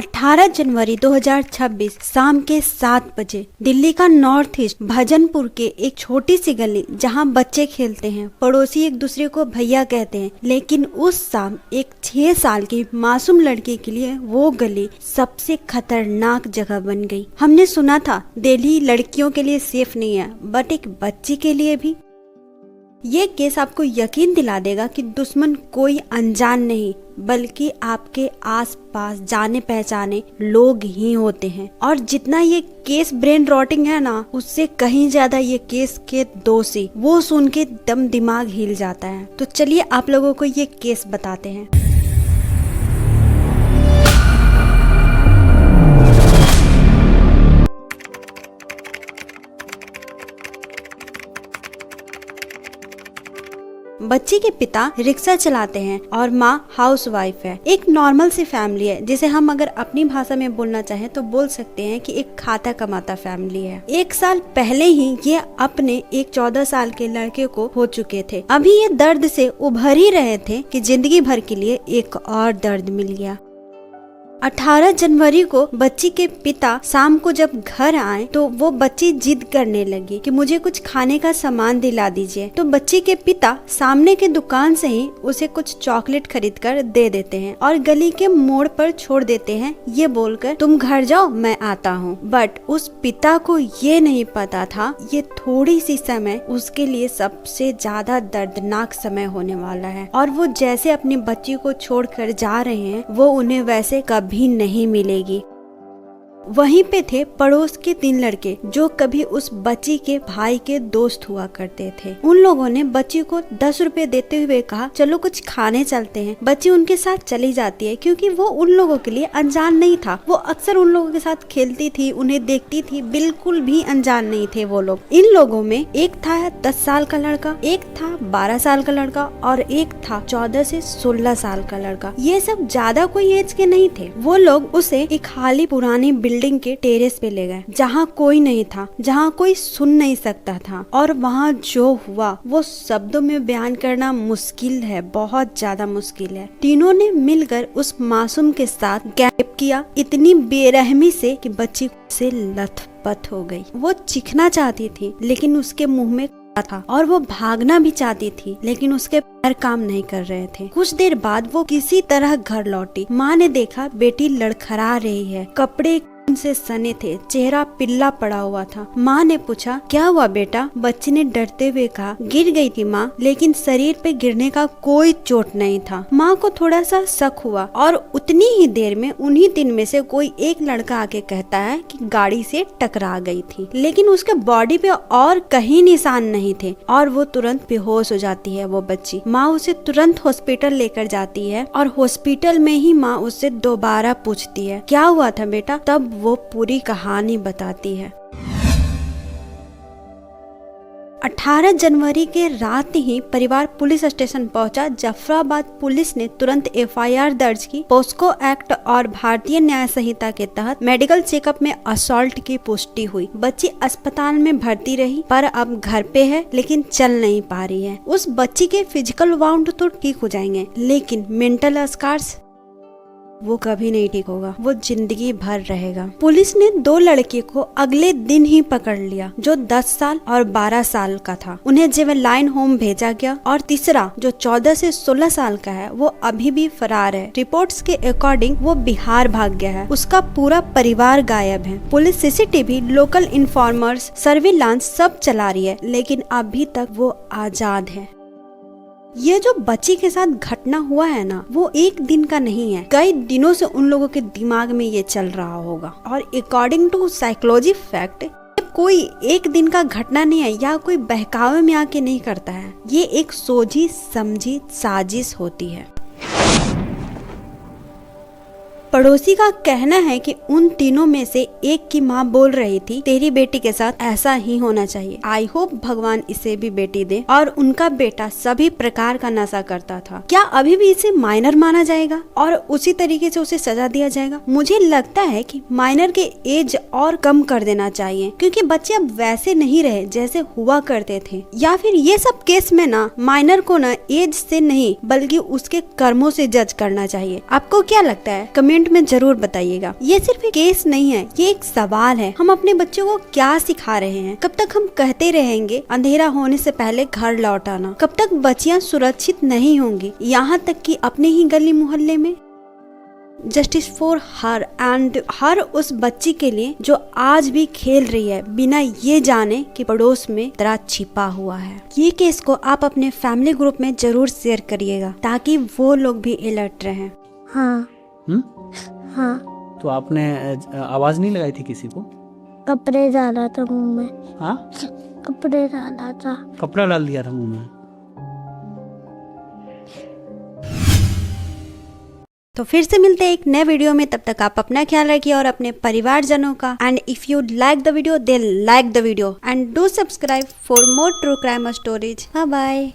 18 जनवरी 2026 शाम के 7 बजे दिल्ली का नॉर्थ ईस्ट भजनपुर के एक छोटी सी गली जहां बच्चे खेलते हैं, पड़ोसी एक दूसरे को भैया कहते हैं, लेकिन उस शाम एक 6 साल की मासूम लड़की के लिए वो गली सबसे खतरनाक जगह बन गई। हमने सुना था दिल्ली लड़कियों के लिए सेफ नहीं है, बट एक बच्ची के लिए भी। ये केस आपको यकीन दिला देगा कि दुश्मन कोई अनजान नहीं बल्कि आपके आसपास जाने पहचाने लोग ही होते हैं। और जितना ये केस ब्रेन रॉटिंग है ना, उससे कहीं ज्यादा ये केस के दोषी वो सुन के दम दिमाग हिल जाता है। तो चलिए आप लोगों को ये केस बताते हैं। बच्ची के पिता रिक्शा चलाते हैं और माँ हाउसवाइफ है। एक नॉर्मल सी फैमिली है, जिसे हम अगर अपनी भाषा में बोलना चाहें तो बोल सकते हैं कि एक खाता कमाता फैमिली है। 1 साल पहले ही ये अपने एक 14 साल के लड़के को हो चुके थे। अभी ये दर्द से उभर ही रहे थे कि जिंदगी भर के लिए एक और दर्द मिल गया। 18 जनवरी को बच्ची के पिता शाम को जब घर आए तो वो बच्ची जिद करने लगी कि मुझे कुछ खाने का सामान दिला दीजिए। तो बच्ची के पिता सामने के दुकान से ही उसे कुछ चॉकलेट खरीद कर दे देते हैं और गली के मोड़ पर छोड़ देते हैं, ये बोलकर तुम घर जाओ मैं आता हूँ। बट उस पिता को ये नहीं पता था ये थोड़ी सी समय उसके लिए सबसे ज्यादा दर्दनाक समय होने वाला है। और वो जैसे अपनी बच्ची को छोड़कर जा रहे हैं, वो उन्हें वैसे भी नहीं मिलेगी। वहीं पे थे पड़ोस के 3 लड़के जो कभी उस बच्ची के भाई के दोस्त हुआ करते थे। उन लोगों ने बच्ची को 10 रुपए देते हुए कहा चलो कुछ खाने चलते हैं। बच्ची उनके साथ चली जाती है क्योंकि वो उन लोगों के लिए अनजान नहीं था। वो अक्सर उन लोगों के साथ खेलती थी, उन्हें देखती थी, बिल्कुल भी अनजान नहीं थे वो लोग। इन लोगों में एक था 10 साल का लड़का, एक था 12 साल का लड़का और एक था 14 से 16 साल का लड़का। ये सब ज्यादा कोई एज के नहीं थे। वो लोग उसे एक खाली पुरानी बिल्डिंग के टेरेस पे ले गए जहाँ कोई नहीं था, जहाँ कोई सुन नहीं सकता था। और वहाँ जो हुआ वो शब्दों में बयान करना मुश्किल है, बहुत ज्यादा मुश्किल है। तीनों ने मिलकर उस मासूम के साथ गैप किया इतनी बेरहमी से कि बच्ची से लथपथ हो गई। वो चीखना चाहती थी लेकिन उसके मुंह में था और वो भागना भी चाहती थी लेकिन उसके पैर काम नहीं कर रहे थे। कुछ देर बाद वो किसी तरह घर लौटी। माँ ने देखा बेटी लड़खड़ा रही है, कपड़े से सने थे, चेहरा पिल्ला पड़ा हुआ था। माँ ने पूछा क्या हुआ बेटा? बच्ची ने डरते हुए कहा गिर गई थी माँ, लेकिन शरीर पे गिरने का कोई चोट नहीं था। माँ को थोड़ा सा शक हुआ और उतनी ही देर में उन्हीं 3 में से कोई एक लड़का आके कहता है कि गाड़ी से टकरा गई थी, लेकिन उसके बॉडी पे और कहीं निशान नहीं थे और वो तुरंत बेहोश हो जाती है। वो बच्ची, माँ उसे तुरंत हॉस्पिटल लेकर जाती है और हॉस्पिटल में ही माँ उससे दोबारा पूछती है क्या हुआ था बेटा? तब वो पूरी कहानी बताती है। 18 जनवरी के रात ही परिवार पुलिस स्टेशन पहुंचा। जाफराबाद पुलिस ने तुरंत FIR दर्ज की। पोस्को एक्ट और भारतीय न्याय संहिता के तहत मेडिकल चेकअप में असॉल्ट की पुष्टि हुई। बच्ची अस्पताल में भर्ती रही पर अब घर पे है लेकिन चल नहीं पा रही है। उस बच्ची के फिजिकल वाउंड तो ठीक हो जाएंगे लेकिन मेंटल स्कार्स वो कभी नहीं ठीक होगा, वो जिंदगी भर रहेगा। पुलिस ने 2 लड़के को अगले दिन ही पकड़ लिया जो 10 साल और 12 साल का था। उन्हें जेवेलाइन होम भेजा गया और तीसरा जो 14 से 16 साल का है वो अभी भी फरार है। रिपोर्ट्स के अकॉर्डिंग वो बिहार भाग गया है। उसका पूरा परिवार गायब है। Police CCTV, local informers, surveillance सब चला रही है लेकिन अभी तक वो आजाद है। ये जो बच्ची के साथ घटना हुआ है ना, वो एक दिन का नहीं है, कई दिनों से उन लोगों के दिमाग में ये चल रहा होगा। और अकॉर्डिंग टू साइकोलॉजी फैक्ट कोई एक दिन का घटना नहीं है या कोई बहकावे में आके नहीं करता है। ये एक सोची समझी साजिश होती है। पड़ोसी का कहना है कि उन तीनों में से एक की माँ बोल रही थी तेरी बेटी के साथ ऐसा ही होना चाहिए। आई होप भगवान इसे भी बेटी दे। और उनका बेटा सभी प्रकार का नशा करता था। क्या अभी भी इसे माइनर माना जाएगा और उसी तरीके से उसे सजा दिया जाएगा? मुझे लगता है कि माइनर के एज और कम कर देना चाहिए क्योंकि बच्चे अब वैसे नहीं रहे जैसे हुआ करते थे। या फिर ये सब केस में ना माइनर को ना एज से नहीं बल्कि उसके कर्मों से जज करना चाहिए। आपको क्या लगता है? कमेंट कमेंट में जरूर बताइएगा। ये सिर्फ एक केस नहीं है, ये एक सवाल है। हम अपने बच्चों को क्या सिखा रहे हैं? कब तक हम कहते रहेंगे अंधेरा होने से पहले घर लौट आना? कब तक बच्चियां सुरक्षित नहीं होंगी, यहाँ तक कि अपने ही गली मोहल्ले में? जस्टिस फॉर हर एंड हर उस बच्ची के लिए जो आज भी खेल रही है बिना ये जाने कि पड़ोस में खतरा छिपा हुआ है। ये केस को आप अपने फैमिली ग्रुप में जरूर शेयर करिएगा ताकि वो लोग भी अलर्ट रहें। हाँ। हाँ। तो आपने आवाज नहीं लगाई थी किसी को? कपड़े डाला था मुंह में। हाँ, कपड़े डाला था। कपड़ा डाल दिया था मुंह में? तो फिर से मिलते हैं एक नए वीडियो में। तब तक आप अपना ख्याल रखिए और अपने परिवारजनों का। And if you like the video, then like the video and do subscribe for more true crime stories. Bye bye.